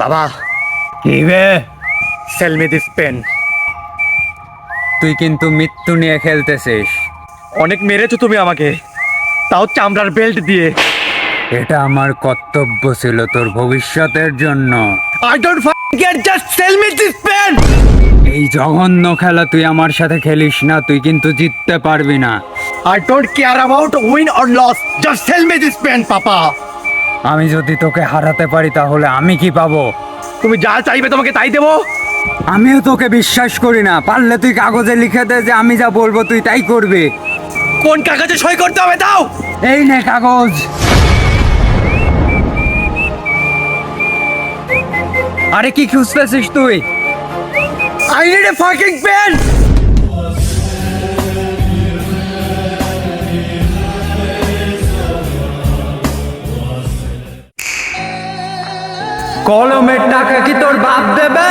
বাবা, কি বে? Sell me this pen. তুই কিন্তু মৃত্যু নিয়ে খেলতেছিস। অনেক মেরেছো তুমি আমাকে, তাও চামড়ার বেল্ট দিয়ে। এটা আমার কর্তব্য ছিল তোর ভবিষ্যতের জন্য। I don't care, just sell me this pen. এই জঘন্য খেলা তুই আমার সাথে খেলিস না, তুই কিন্তু জিততে পারবি না। I don't care about win or loss, just sell me this pen papa. আমি যদি তোকে হারাতে পারি তাহলে আমি কি পাবো? তুমি যা চাইবে তোমাকে তাই দেবো। আমিও তোকে বিশ্বাস করি না, পারলে তুই কাগজে লিখে দে যে আমি যা বলবো তুই তাই করবি। কোন কাগজে সই করতে হবে দাও। এই নে কাগজ। আরে কি খুঁজতেছিস তুই? I need a fucking pen. কলমের টাকা কি তোর বাপ দেবে?